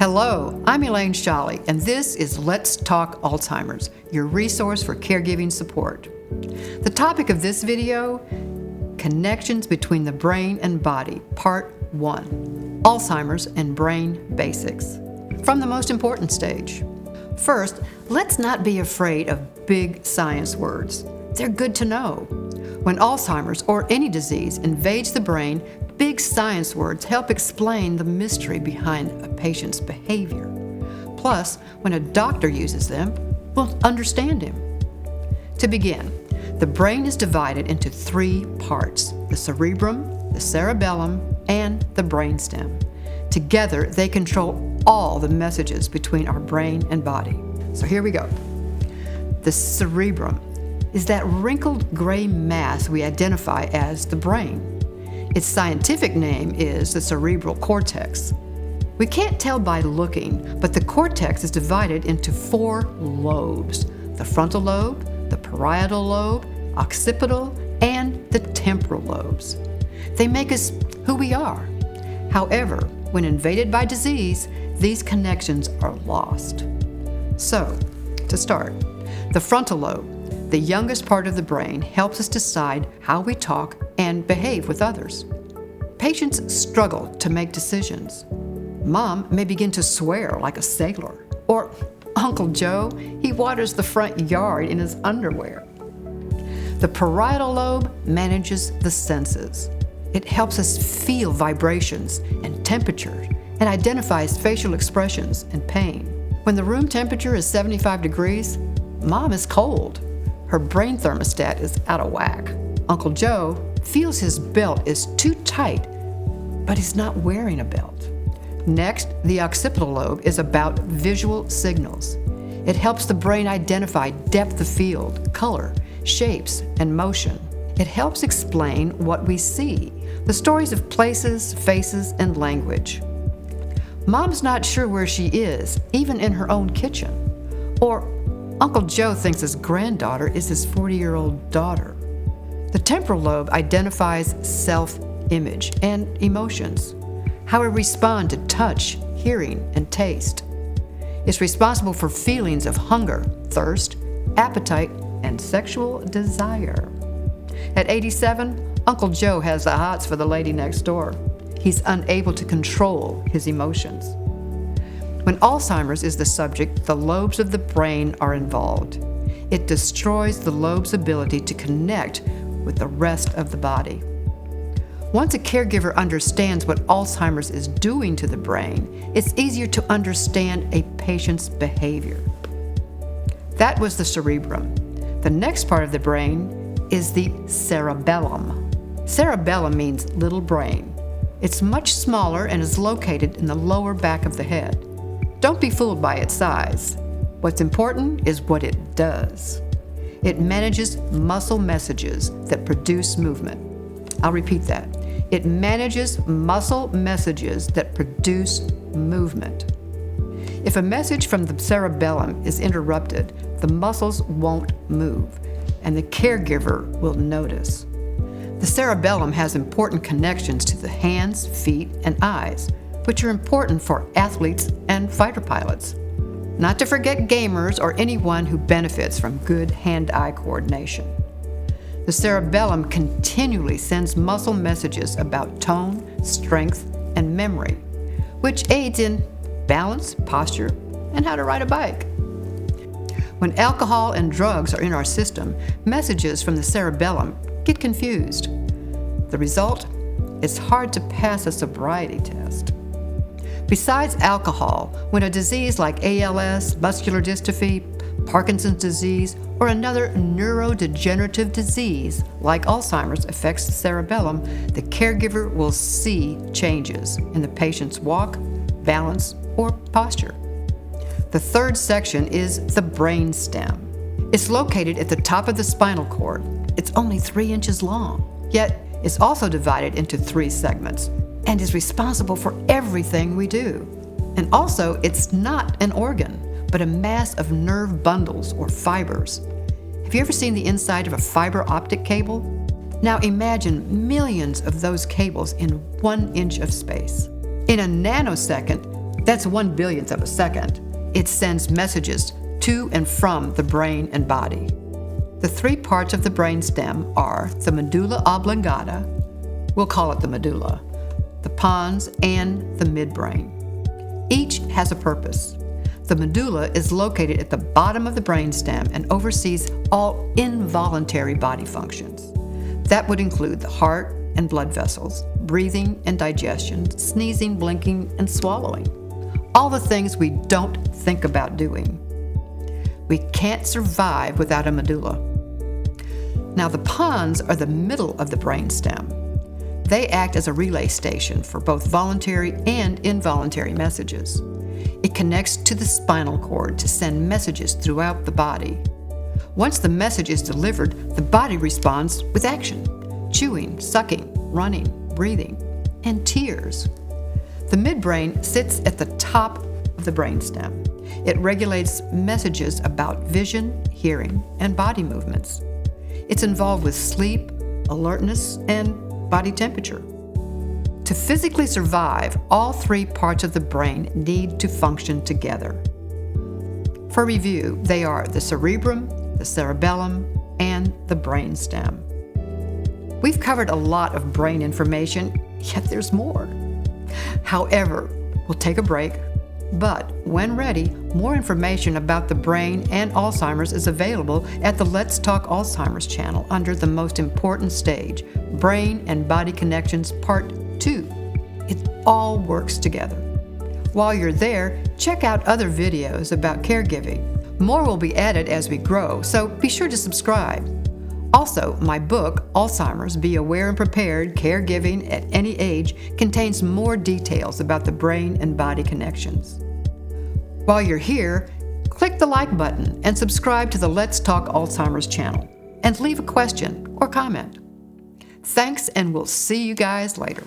Hello, I'm Elaine Scholly, and this is Let's Talk Alzheimer's, your resource for caregiving support. The topic of this video, Connections Between the Brain and Body, Part 1, Alzheimer's and Brain Basics. From the most important stage. First, let's not be afraid of big science words. They're good to know. When Alzheimer's or any disease invades the brain, big science words help explain the mystery behind a patient's behavior. Plus, when a doctor uses them, we'll understand him. To begin, the brain is divided into three parts: the cerebrum, the cerebellum, and the brainstem. Together, they control all the messages between our brain and body. So here we go. The cerebrum is that wrinkled gray mass we identify as the brain. Its scientific name is the cerebral cortex. We can't tell by looking, but the cortex is divided into four lobes: the frontal lobe, the parietal lobe, occipital, and the temporal lobes. They make us who we are. However, when invaded by disease, these connections are lost. So, to start, the frontal lobe, the youngest part of the brain, helps us decide how we talk and behave with others. Patients struggle to make decisions. Mom may begin to swear like a sailor, or Uncle Joe, he waters the front yard in his underwear. The parietal lobe manages the senses. It helps us feel vibrations and temperature and identifies facial expressions and pain. When the room temperature is 75 degrees, Mom is cold. Her brain thermostat is out of whack. Uncle Joe feels his belt is too tight, but he's not wearing a belt. Next, the occipital lobe is about visual signals. It helps the brain identify depth of field, color, shapes, and motion. It helps explain what we see, the stories of places, faces, and language. Mom's not sure where she is, even in her own kitchen. Or Uncle Joe thinks his granddaughter is his 40-year-old daughter. The temporal lobe identifies self-image and emotions, how we respond to touch, hearing, and taste. It's responsible for feelings of hunger, thirst, appetite, and sexual desire. At 87, Uncle Joe has the hots for the lady next door. He's unable to control his emotions. When Alzheimer's is the subject, the lobes of the brain are involved. It destroys the lobe's ability to connect with the rest of the body. Once a caregiver understands what Alzheimer's is doing to the brain, it's easier to understand a patient's behavior. That was the cerebrum. The next part of the brain is the cerebellum. Cerebellum means little brain. It's much smaller and is located in the lower back of the head. Don't be fooled by its size. What's important is what it does. It manages muscle messages that produce movement. I'll repeat that. It manages muscle messages that produce movement. If a message from the cerebellum is interrupted, the muscles won't move, and the caregiver will notice. The cerebellum has important connections to the hands, feet, and eyes, which are important for athletes and fighter pilots. Not to forget gamers or anyone who benefits from good hand-eye coordination. The cerebellum continually sends muscle messages about tone, strength, and memory, which aids in balance, posture, and how to ride a bike. When alcohol and drugs are in our system, messages from the cerebellum get confused. The result? It's hard to pass a sobriety test. Besides alcohol, when a disease like ALS, muscular dystrophy, Parkinson's disease, or another neurodegenerative disease like Alzheimer's affects the cerebellum, the caregiver will see changes in the patient's walk, balance, or posture. The third section is the brainstem. It's located at the top of the spinal cord. It's only 3 inches long, yet it's also divided into 3 segments and is responsible for everything we do. And also, it's not an organ, but a mass of nerve bundles or fibers. Have you ever seen the inside of a fiber optic cable? Now imagine millions of those cables in 1 inch of space. In a nanosecond, That's 1/billionth of a second. It sends messages to and from the brain and body. The three parts of the brainstem are the medulla oblongata, we'll call it the medulla, the pons, and the midbrain. Each has a purpose. The medulla is located at the bottom of the brainstem and oversees all involuntary body functions. That would include the heart and blood vessels, breathing and digestion, sneezing, blinking, and swallowing. All the things we don't think about doing. We can't survive without a medulla. Now, the pons are the middle of the brainstem. They act as a relay station for both voluntary and involuntary messages. It connects to the spinal cord to send messages throughout the body. Once the message is delivered, the body responds with action: chewing, sucking, running, breathing, and tears. The midbrain sits at the top of the brainstem. It regulates messages about vision, hearing, and body movements. It's involved with sleep, alertness, and body temperature. To physically survive, all three parts of the brain need to function together. For review, they are the cerebrum, the cerebellum, and the brainstem. We've covered a lot of brain information, yet there's more. However, we'll take a break, but when ready, more information about the brain and Alzheimer's is available at the Let's Talk Alzheimer's channel under the most important stage, Brain and Body Connections Part 2. It all works together. While you're there, check out other videos about caregiving. More will be added as we grow, so be sure to subscribe. Also, my book, Alzheimer's, Be Aware and Prepared, Caregiving at Any Age, contains more details about the brain and body connections. While you're here, click the like button and subscribe to the Let's Talk Alzheimer's channel, and leave a question or comment. Thanks, and we'll see you guys later.